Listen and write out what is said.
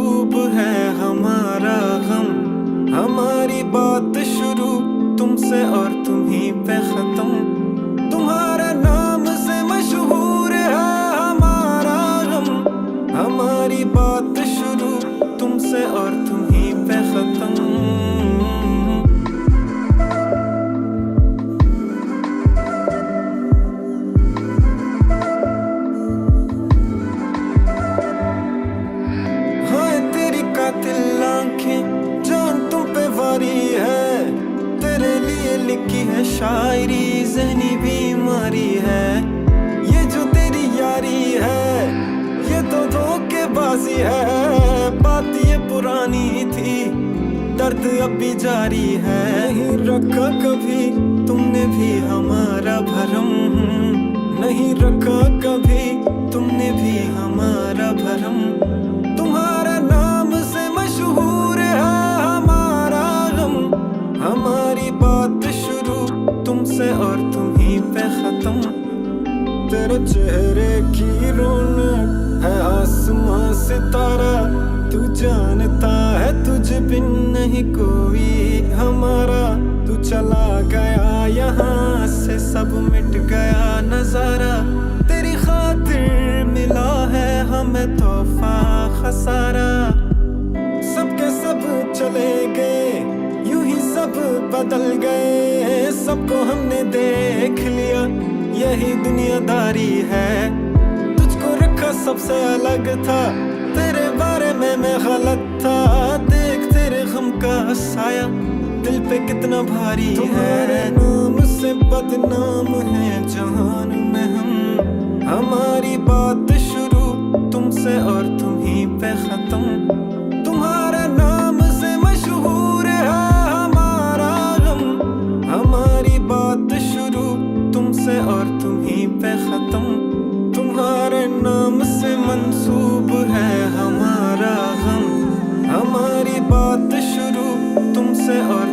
मंसूब है हमारा गम। हमारी बात शुरू तुमसे और तुम्हीं पे खत्म। तुम्हारा नाम से मशहूर है हमारा गम। हमारी बात शुरू तुमसे और तुम्हीं पे खत्म। कातिल आंखें जान तुम पे वारी है। तेरे लिए लिखी है शायरी ज़हनी बीमारी है। ये जो तेरी यारी है ये तो धोखेबाजी है। बात ये पुरानी थी दर्द अब भी जारी है। नहीं रखा कभी तुमने भी हमारा भरम। नहीं रखा कभी तुमने भी हमारा भरम। तुम्हारा नाम से मशहूर है हमारा गम। हमारी बात शुरू तुमसे और तुम्हीं पे खत्म। तेरे चेहरे की रौनक है आसमां सितारा। तू जानता है तुझ बिन नहीं कोई हमारा। तू चला गया यहाँ से सब मिट गया नजारा। तेरी खातिर मिला है हमें तोहफा खसारा। सबके सब चले गए यूं ही सब बदल गए। सबको हमने देख लिया यही दुनियादारी है। तुझको रखा सबसे अलग था तेरे बारे में मैं गलत था। देख तेरे गम का साया दिल पे कितना भारी है। नाम से बदनाम है जहान में हम। हमारी बात शुरू तुमसे और तुम्हीं पे खत्म। तुम्हारा नाम से मशहूर है हमारा गम। हमारी बात शुरू तुमसे और तुम्हीं पे खत्म। तुम्हारे नाम से मंसूब है हमारा गम। हमारी बात शुरू तुमसे और